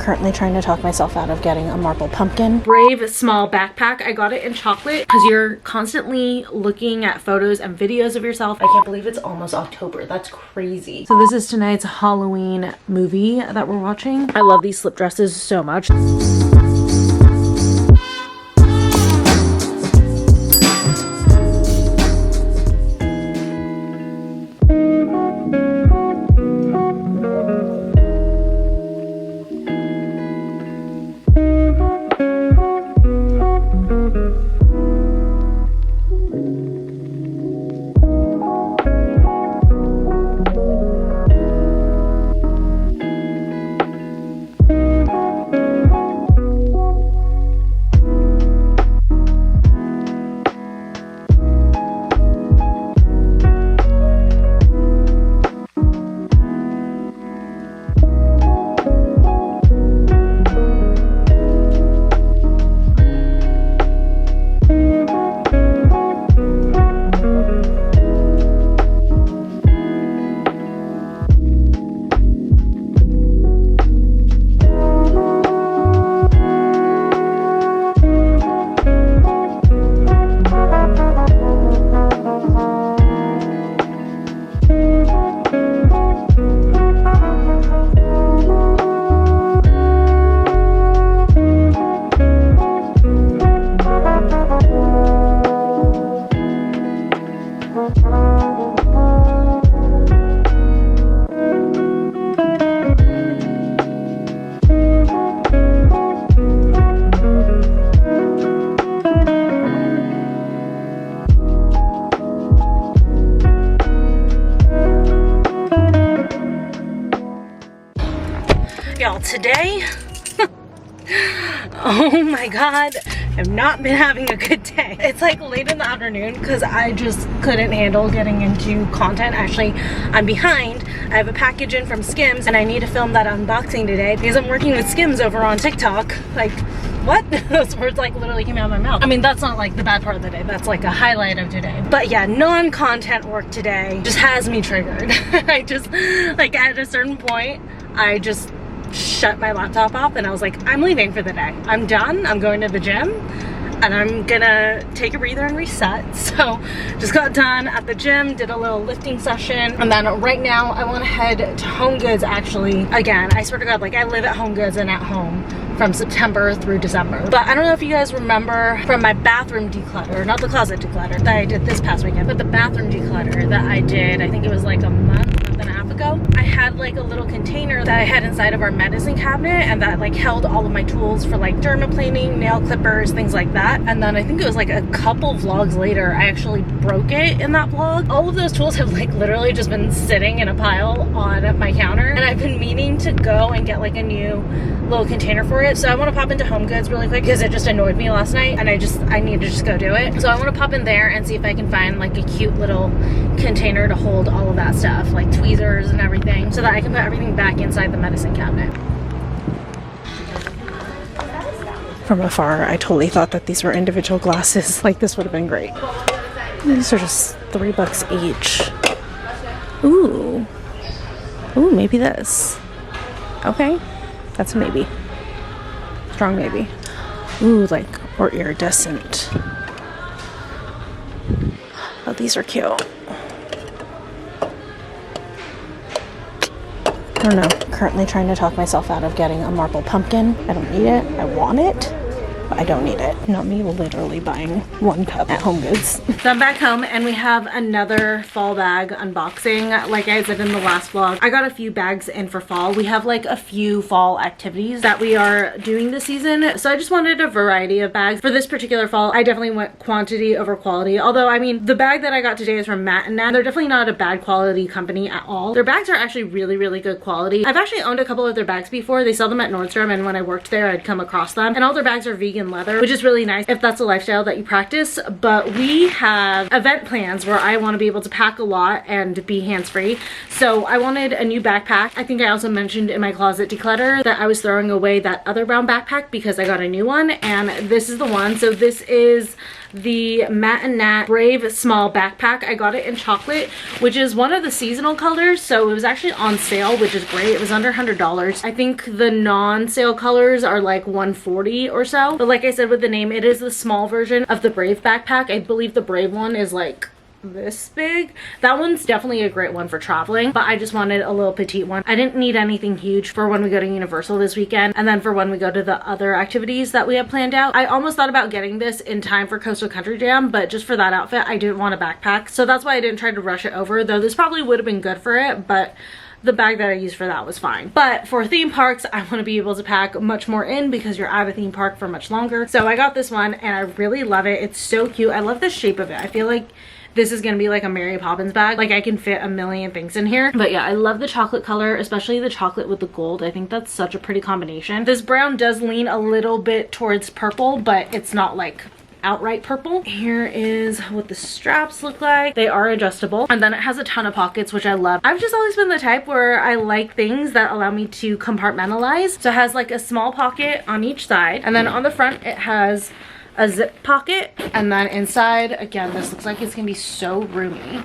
currently trying to talk myself out of getting a marble pumpkin. Brave small backpack. I got it in chocolate because you're constantly looking at photos and videos of yourself. I can't believe it's almost October. That's crazy. So this is tonight's Halloween movie that we're watching. I love these slip dresses so much. Y'all, today, oh my god, I've not been having a good day. It's like late in the afternoon because I just couldn't handle getting into content. Actually, I'm behind. I have a package in from Skims and I need to film that unboxing today because I'm working with Skims over on TikTok. Like, what? Those words like literally came out of my mouth. I mean, that's not like the bad part of the day. That's like a highlight of today. But yeah, non-content work today just has me triggered. I just, like at a certain point, I just shut my laptop off and I was like, I'm leaving for the day. I'm done. I'm going to the gym and I'm gonna take a breather and reset. So just got done at the gym, did a little lifting session, and then right now I want to head to Home Goods. Actually, again, I swear to God, like I live at Home Goods and at home from September through December. But I don't know if you guys remember from my bathroom declutter, not the closet declutter that I did this past weekend, but the bathroom declutter that I did, I think it was like a month and a half ago. I had like a little container that I had inside of our medicine cabinet and that like held all of my tools for like dermaplaning, nail clippers, things like that. And then I think it was like a couple vlogs later, I actually broke it in that vlog. All of those tools have like literally just been sitting in a pile on my counter and I've been meaning to go and get like a new little container for it. So I want to pop into Home Goods really quick because it just annoyed me last night and I need to just go do it. So I want to pop in there and see if I can find like a cute little container to hold all of that stuff, like tweezers and everything, so that I can put everything back inside the medicine cabinet. From afar, I totally thought that these were individual glasses. Like this would have been great. These are just $3 each. Ooh. Ooh, maybe this. Okay. That's a maybe. Strong maybe. Ooh, like, or iridescent. Oh, these are cute. I don't know. Currently trying to talk myself out of getting a marble pumpkin. I don't need it. I want it, but I don't need it. Not me literally buying one cup at Home Goods. So I'm back home and we have another fall bag unboxing. Like I said in the last vlog, I got a few bags in for fall. We have like a few fall activities that we are doing this season. So I just wanted a variety of bags. For this particular fall, I definitely went quantity over quality. Although, I mean, the bag that I got today is from NAT. They're definitely not a bad quality company at all. Their bags are actually really, really good quality. I've actually owned a couple of their bags before. They sell them at Nordstrom, and when I worked there, I'd come across them. And all their bags are vegan leather, which is really nice if that's a lifestyle that you practice. But we have event plans where I want to be able to pack a lot and be hands-free. So I wanted a new backpack. I think I also mentioned in my closet declutter that I was throwing away that other brown backpack because I got a new one, and this is the one. So this is the Matte and Nat Brave Small Backpack. I got it in chocolate, which is one of the seasonal colors, so it was actually on sale, which is great. It was under $100. I think the non-sale colors are like $140 or so, but like I said with the name, it is the small version of the Brave backpack. I believe the Brave one is like this big. That one's definitely a great one for traveling, but I just wanted a little petite one. I didn't need anything huge for when we go to Universal this weekend, and then for when we go to the other activities that we have planned out. I almost thought about getting this in time for Coastal Country Jam, but just for that outfit I didn't want a backpack, so that's why I didn't try to rush it over, though this probably would have been good for it, but the bag that I used for that was fine. But for theme parks, I want to be able to pack much more in because you're at a theme park for much longer. So I got this one and I really love it. It's so cute. I love the shape of it. I feel like this is gonna be like a Mary Poppins bag. Like I can fit a million things in here. But yeah, I love the chocolate color, especially the chocolate with the gold. I think that's such a pretty combination. This brown does lean a little bit towards purple, but it's not like outright purple. Here is what the straps look like. They are adjustable, and then it has a ton of pockets, which I love. I've just always been the type where I like things that allow me to compartmentalize. So it has like a small pocket on each side, and then on the front it has a zip pocket, and then inside, again, this looks like it's gonna be so roomy.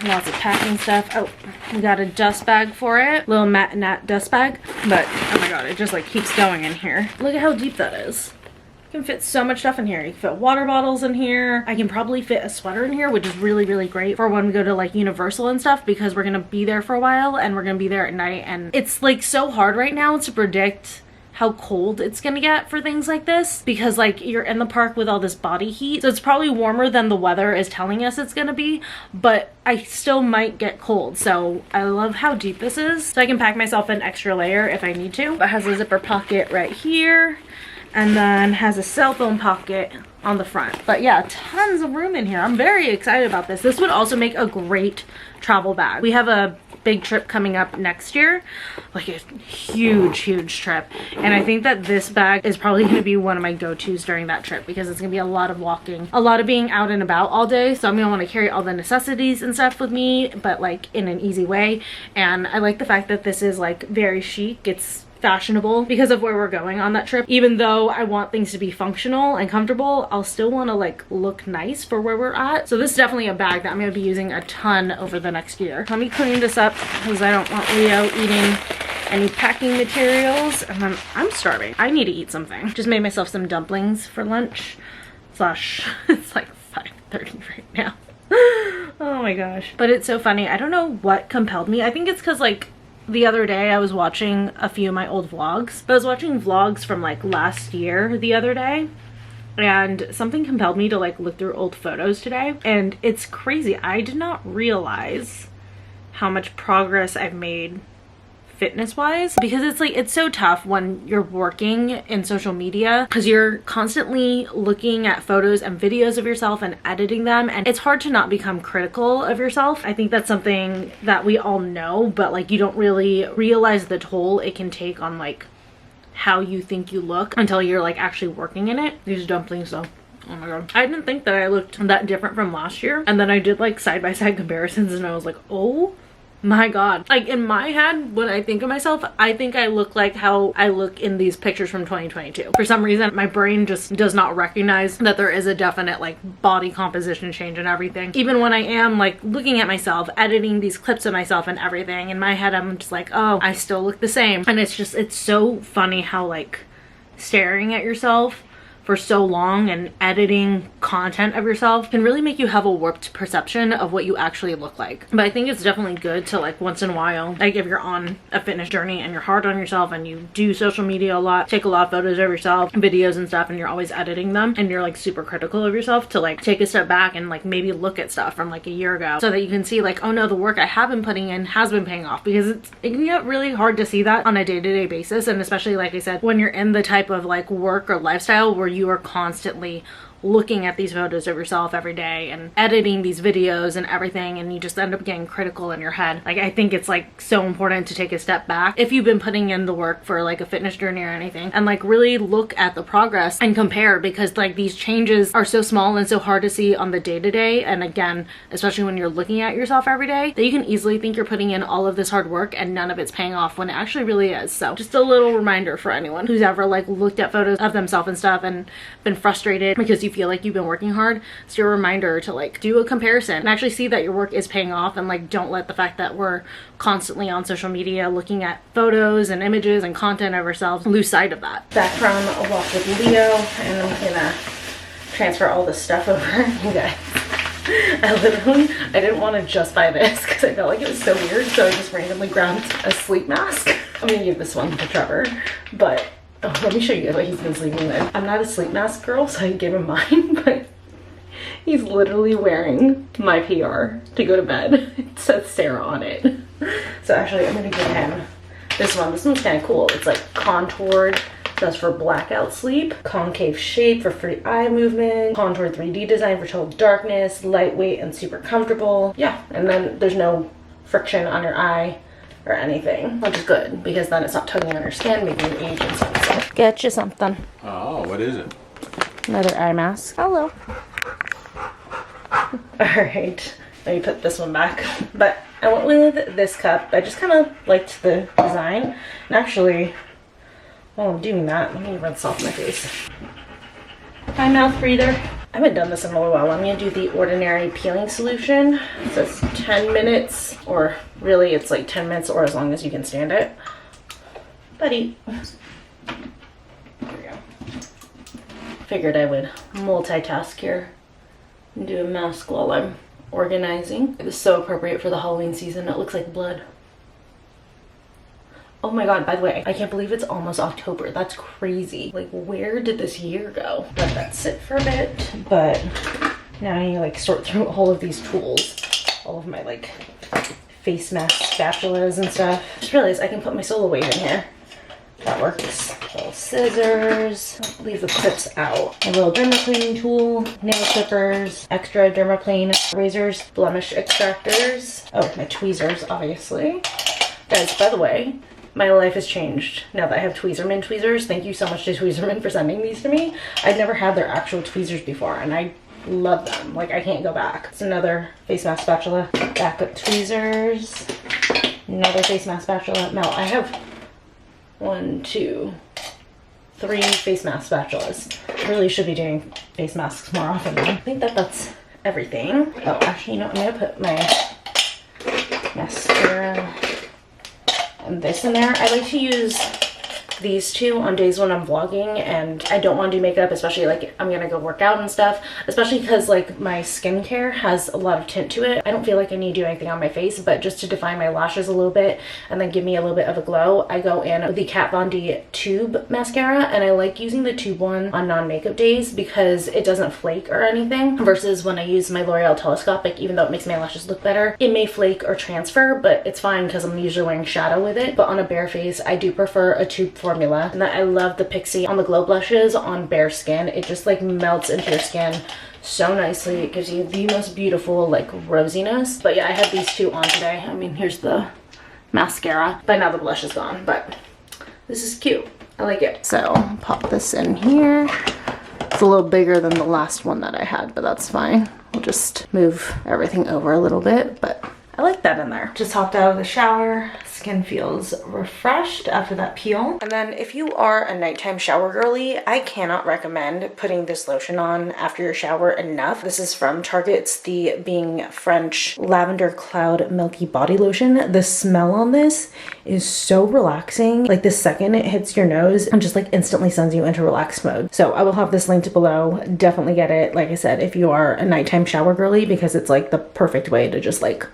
Lots of packing stuff. Oh, we got a dust bag for it. Little Matte and Nat dust bag. But oh my god, it just like keeps going in here. Look at how deep that is. You can fit so much stuff in here. You can fit water bottles in here. I can probably fit a sweater in here, which is really, really great for when we go to like Universal and stuff, because we're gonna be there for a while and we're gonna be there at night, and it's like so hard right now to predict how cold it's gonna get for things like this, because like you're in the park with all this body heat, so it's probably warmer than the weather is telling us it's gonna be, but I still might get cold. So I love how deep this is, so I can pack myself an extra layer if I need to. It has a zipper pocket right here, and then has a cell phone pocket on the front. But yeah, tons of room in here. I'm very excited about this. This would also make a great travel bag. We have a big trip coming up next year, like a huge trip, and I think that this bag is probably going to be one of my go-tos during that trip, because it's going to be a lot of walking, a lot of being out and about all day, so I'm going to want to carry all the necessities and stuff with me, but like in an easy way. And I like the fact that this is like very chic. It's fashionable because of where we're going on that trip. Even though I want things to be functional and comfortable, I'll still want to like look nice for where we're at. So this is definitely a bag that I'm going to be using a ton over the next year. Let me clean this up because I don't want Leo eating any packing materials, and then I'm starving. I need to eat something. Just made myself some dumplings for lunch slash it's like 5:30 right now. Oh my gosh, but it's so funny. I don't know what compelled me. I think it's because like the other day I was watching a few of my old vlogs, but I was watching vlogs from like last year the other day, and something compelled me to like look through old photos today, and it's crazy. I did not realize how much progress I've made fitness wise, because it's like it's so tough when you're working in social media, because you're constantly looking at photos and videos of yourself and editing them, and it's hard to not become critical of yourself. I think that's something that we all know, but like you don't really realize the toll it can take on like how you think you look until you're like actually working in it. These dumplings though, oh my god, I didn't think that I looked that different from last year, and then I did like side-by-side comparisons, and I was like, oh my god. Like in my head, when I think of myself, I think I look like how I look in these pictures from 2022. For some reason, my brain just does not recognize that there is a definite like body composition change and everything. Even when I am like looking at myself, editing these clips of myself and everything, in my head I'm just like, oh, I still look the same. And it's just, it's so funny how like staring at yourself for so long and editing content of yourself can really make you have a warped perception of what you actually look like. But I think it's definitely good to like once in a while, like if you're on a fitness journey and you're hard on yourself and you do social media a lot, take a lot of photos of yourself, videos and stuff, and you're always editing them and you're like super critical of yourself, to like take a step back and like maybe look at stuff from like a year ago, so that you can see like, oh no, the work I have been putting in has been paying off. Because it can get really hard to see that on a day-to-day basis, and especially like I said, when you're in the type of like work or lifestyle where you are constantly looking at these photos of yourself every day and editing these videos and everything, and you just end up getting critical in your head. Like I think it's like so important to take a step back if you've been putting in the work for like a fitness journey or anything, and like really look at the progress and compare, because like these changes are so small and so hard to see on the day-to-day, and again, especially when you're looking at yourself every day, that you can easily think you're putting in all of this hard work and none of it's paying off when it actually really is. So just a little reminder for anyone who's ever like looked at photos of themselves and stuff and been frustrated because you feel like you've been working hard. It's your reminder to like do a comparison and actually see that your work is paying off, and like don't let the fact that we're constantly on social media looking at photos and images and content of ourselves lose sight of that. Back from a walk with Leo, and I'm gonna transfer all this stuff over. You guys, I didn't want to just buy this because I felt like it was so weird, so I just randomly grabbed a sleep mask. I'm gonna give this one to Trevor, but oh, let me show you what he's been sleeping with. I'm not a sleep mask girl, so I gave him mine, but he's literally wearing my PR to go to bed. It says Sarah on it. So actually, I'm gonna give him this one. This one's kind of cool. It's like contoured. That's for blackout sleep. Concave shape for free eye movement. Contour 3D design for total darkness. Lightweight and super comfortable. Yeah, and then there's no friction on your eye or anything, which is good because then it's not tugging on your skin, making you age and stuff. So get you something. Oh, what is it? Another eye mask. Hello. All right, let me put this one back. But I went with this cup. I just kind of liked the design. And actually, while I'm doing that, let me rinse off my face. Hi, mouth breather. I haven't done this in a little while. I'm gonna do the Ordinary peeling solution. It says 10 minutes, or really it's like 10 minutes or as long as you can stand it. Buddy. There we go. Figured I would multitask here and do a mask while I'm organizing. It is so appropriate for the Halloween season. It looks like blood. Oh my god, by the way, I can't believe it's almost October. That's crazy. Like, where did this year go? Let that sit for a bit. But now you like sort through all of these tools. All of my like face mask spatulas and stuff. Just realized I can put my solo weight in here. That works. Little scissors. Leave the clips out. A little derma cleaning tool. Nail clippers. Extra dermaplane razors. Blemish extractors. Oh, my tweezers, obviously. Guys, by the way, my life has changed now that I have Tweezerman tweezers. Thank you so much to Tweezerman for sending these to me. I'd never had their actual tweezers before, and I love them. Like, I can't go back. It's another face mask spatula. Backup tweezers. Another face mask spatula. No, I have 1, 2, 3 face mask spatulas. I really should be doing face masks more often though. I think that's everything. Oh, actually, you know, I'm gonna put my mascara and this in there. I like to use these two on days when I'm vlogging and I don't want to do makeup, especially like I'm gonna go work out and stuff, especially because like my skincare has a lot of tint to it. I don't feel like I need to do anything on my face, but just to define my lashes a little bit and then give me a little bit of a glow, I go in with the Kat Von D tube mascara, and I like using the tube one on non-makeup days because it doesn't flake or anything, versus when I use my L'Oreal telescopic, even though it makes my lashes look better, it may flake or transfer, but it's fine because I'm usually wearing shadow with it. But on a bare face, I do prefer a tube formula. And I love the Pixie on the glow blushes on bare skin. It just like melts into your skin so nicely. It gives you the most beautiful like rosiness. But yeah, I have these two on today. I mean, here's the mascara. By now the blush is gone, but this is cute. I like it. So pop this in here. It's a little bigger than the last one that I had, but that's fine. We'll just move everything over a little bit, but I like that in there. Just hopped out of the shower. Skin feels refreshed after that peel. And then if you are a nighttime shower girly, I cannot recommend putting this lotion on after your shower enough. This is from Target. It's the Being French Lavender Cloud Milky Body Lotion. The smell on this is so relaxing. Like the second it hits your nose and just like instantly sends you into relaxed mode. So I will have this linked below. Definitely get it. Like I said, if you are a nighttime shower girly, because it's like the perfect way to just like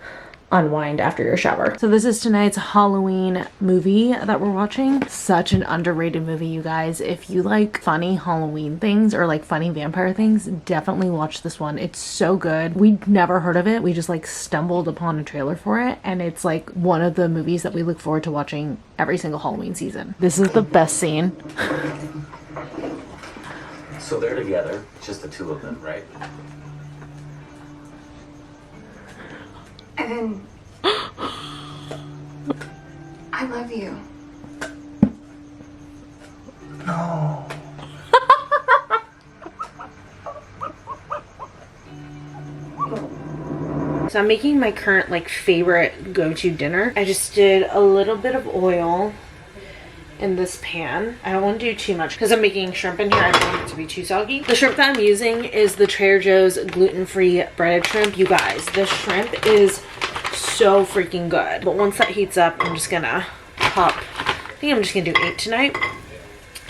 unwind after your shower. So this is tonight's Halloween movie that we're watching. Such an underrated movie, you guys. If you like funny Halloween things or like funny vampire things, definitely watch this one. It's so good. We'd never heard of it. We just like stumbled upon a trailer for it, and it's like one of the movies that we look forward to watching every single Halloween season. This is the best scene. So they're together, just the two of them, right? Evan, I love you. No. So I'm making my current like favorite go-to dinner. I just did a little bit of oil in this pan. I don't want to do too much because I'm making shrimp in here. I don't want it to be too soggy. The shrimp that I'm using is the Trader Joe's gluten-free breaded shrimp. You guys, this shrimp is so freaking good. But once that heats up, I'm just gonna pop, I think I'm just gonna do 8 tonight.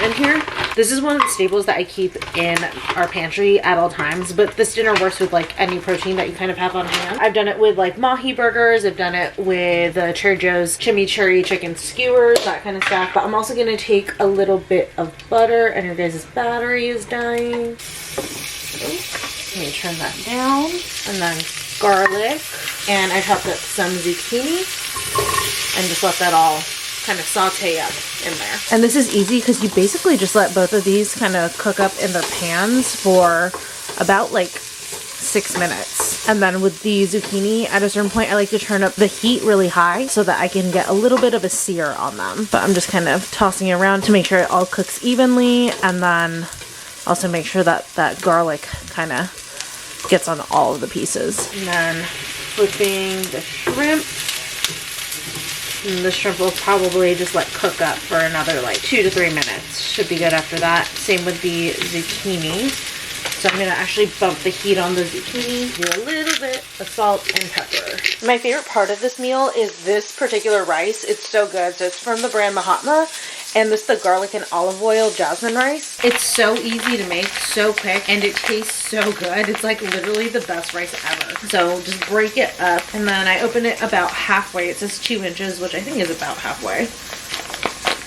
In here, this is one of the staples that I keep in our pantry at all times, but this dinner works with like any protein that you kind of have on hand. I've done it with like mahi burgers, I've done it with Trader Joe's chimichurri chicken skewers, that kind of stuff. But I'm also gonna take a little bit of butter, and your guys' battery is dying. Let me turn that down. And then garlic, and I chopped up some zucchini, and just let that all kind of saute up in there. And this is easy because you basically just let both of these kind of cook up in their pans for about like 6 minutes. And then with the zucchini, at a certain point, I like to turn up the heat really high so that I can get a little bit of a sear on them. But I'm just kind of tossing it around to make sure it all cooks evenly, and then also make sure that that garlic kind of gets on all of the pieces. And then flipping the shrimp. And the shrimp will probably just let cook up for another like 2 to 3 minutes. Should be good after that. Same with the zucchini. So I'm gonna actually bump the heat on the zucchini. Do a little bit of salt and pepper. My favorite part of this meal is this particular rice. It's so good. So it's from the brand Mahatma. And this is the garlic and olive oil jasmine rice. It's so easy to make, so quick, and it tastes so good. It's like literally the best rice ever. So just break it up, and then I open it about halfway. It says 2 inches, which I think is about halfway.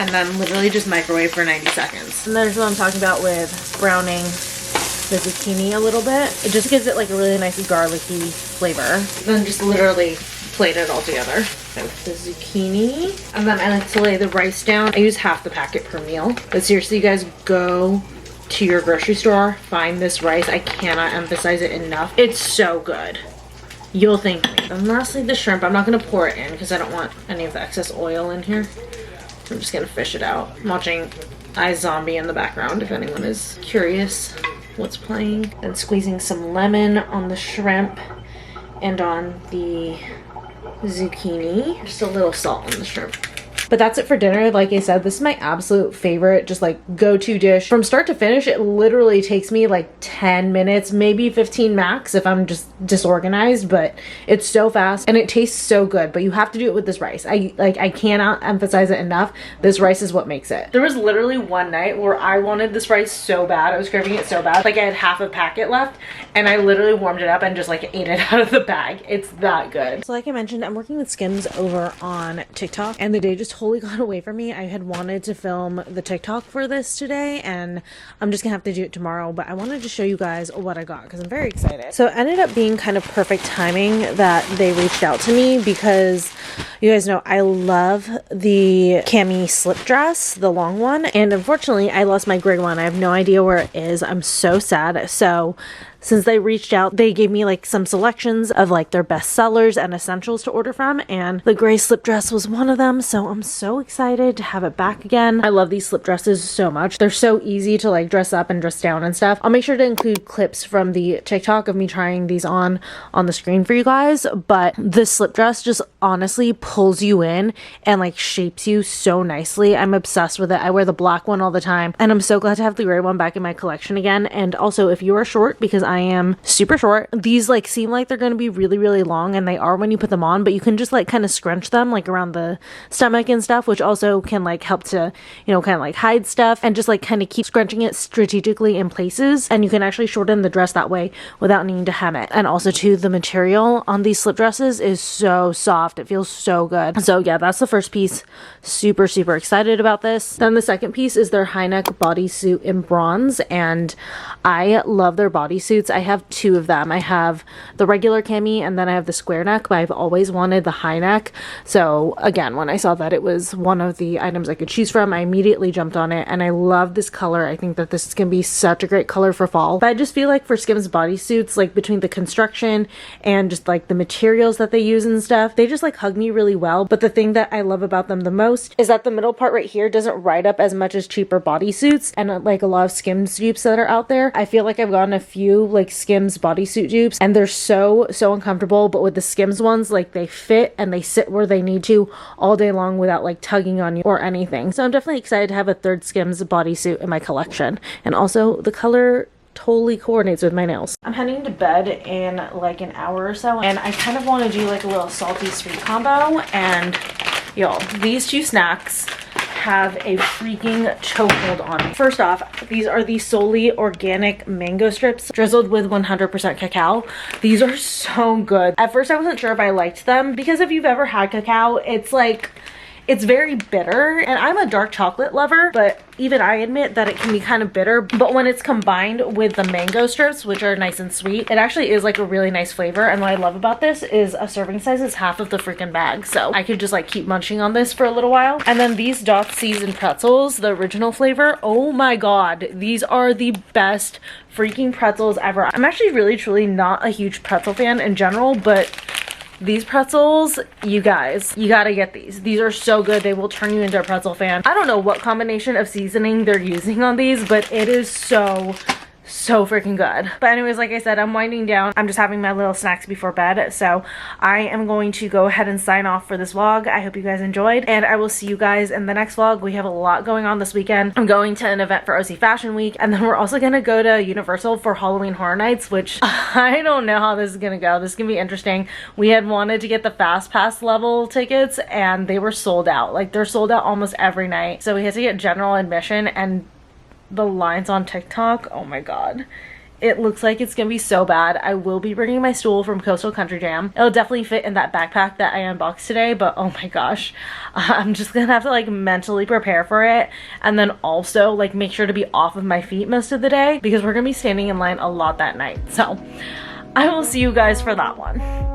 And then literally just microwave for 90 seconds. And there's what I'm talking about with browning the zucchini a little bit. It just gives it like a really nice garlicky flavor. Then just literally plate it all together. With the zucchini. And then I like to lay the rice down. I use half the packet per meal. But seriously, you guys, go to your grocery store, find this rice. I cannot emphasize it enough. It's so good. You'll thank me. And lastly, the shrimp. I'm not going to pour it in because I don't want any of the excess oil in here. I'm just going to fish it out. I'm watching iZombie in the background if anyone is curious what's playing. And squeezing some lemon on the shrimp and on the zucchini. Just a little salt on the shrimp. But that's it for dinner. Like I said, this is my absolute favorite, just like go-to dish. From start to finish, it literally takes me like 10 minutes, maybe 15 max if I'm just disorganized, but it's so fast and it tastes so good. But you have to do it with this rice. I cannot emphasize it enough. This rice is what makes it. There was literally one night where I wanted this rice so bad. I was craving it so bad. Like I had half a packet left and I literally warmed it up and just like ate it out of the bag. It's that good. So like I mentioned, I'm working with Skims over on TikTok, and the day just totally got away from me. I had wanted to film the TikTok for this today, and I'm just gonna have to do it tomorrow, but I wanted to show you guys what I got because I'm very excited. So it ended up being kind of perfect timing that they reached out to me because you guys know I love the cami slip dress, the long one, and unfortunately I lost my gray one. I have no idea where it is. I'm so sad. So since they reached out, they gave me like some selections of like their best sellers and essentials to order from, and the gray slip dress was one of them. So I'm so excited to have it back again. I love these slip dresses so much. They're so easy to like dress up and dress down and stuff. I'll make sure to include clips from the TikTok of me trying these on the screen for you guys, but this slip dress just honestly pulls you in and like shapes you so nicely. I'm obsessed with it. I wear the black one all the time, and I'm so glad to have the gray one back in my collection again. And also, if you are short, because I am super short, these like seem like they're going to be really, really long, and they are when you put them on, but you can just like kind of scrunch them like around the stomach and stuff, which also can like help to, you know, kind of like hide stuff and just like kind of keep scrunching it strategically in places. And you can actually shorten the dress that way without needing to hem it. And also too, the material on these slip dresses is so soft. It feels so good. So yeah, that's the first piece. Super, super excited about this. Then the second piece is their high neck bodysuit in bronze, and I love their bodysuits. I have two of them. I have the regular cami and then I have the square neck, but I've always wanted the high neck. So again, when I saw that it was one of the items I could choose from, I immediately jumped on it, and I love this color. I think that this is going to be such a great color for fall. But I just feel like for Skims bodysuits, like between the construction and just like the materials that they use and stuff, they just like hug me really well. But the thing that I love about them the most is that the middle part right here doesn't ride up as much as cheaper bodysuits and like a lot of Skims dupes that are out there. I feel like I've gotten a few like Skims bodysuit dupes, and they're so uncomfortable, but with the Skims ones, like they fit and they sit where they need to all day long without like tugging on you or anything. So I'm definitely excited to have a third Skims bodysuit in my collection. And also the color totally coordinates with my nails. I'm heading to bed in like an hour or so, and I kind of want to do like a little salty sweet combo. And y'all, these two snacks have a freaking chokehold on me. First off, these are the solely organic mango strips drizzled with 100% cacao. These are so good. At first I wasn't sure if I liked them, because if you've ever had cacao, it's like, it's very bitter, and I'm a dark chocolate lover, but even I admit that it can be kind of bitter. But when it's combined with the mango strips, which are nice and sweet, it actually is like a really nice flavor. And what I love about this is a serving size is half of the freaking bag, so I could just like keep munching on this for a little while. And then these Dots seasoned pretzels, the original flavor, oh my god, these are the best freaking pretzels ever. I'm actually really truly not a huge pretzel fan in general, but these pretzels, you guys, you gotta get these. These are so good. They will turn you into a pretzel fan. I don't know what combination of seasoning they're using on these, but it is so freaking good. But anyways, like I said, I'm winding down. I'm just having my little snacks before bed, so I am going to go ahead and sign off for this vlog. I hope you guys enjoyed, and I will see you guys in the next vlog. We have a lot going on this weekend. I'm going to an event for OC Fashion Week, and then we're also gonna go to Universal for Halloween Horror Nights, which I don't know how this is gonna go. This is gonna be interesting. We had wanted to get the Fast Pass level tickets, and they were sold out. Like, they're sold out almost every night, so we had to get general admission, and the lines on TikTok, oh my god, it looks like it's gonna be so bad. I will be bringing my stool from Coastal Country Jam. It'll definitely fit in that backpack that I unboxed today, but oh my gosh, I'm just gonna have to like mentally prepare for it, and then also like make sure to be off of my feet most of the day, because we're gonna be standing in line a lot that night. So I will see you guys for that one.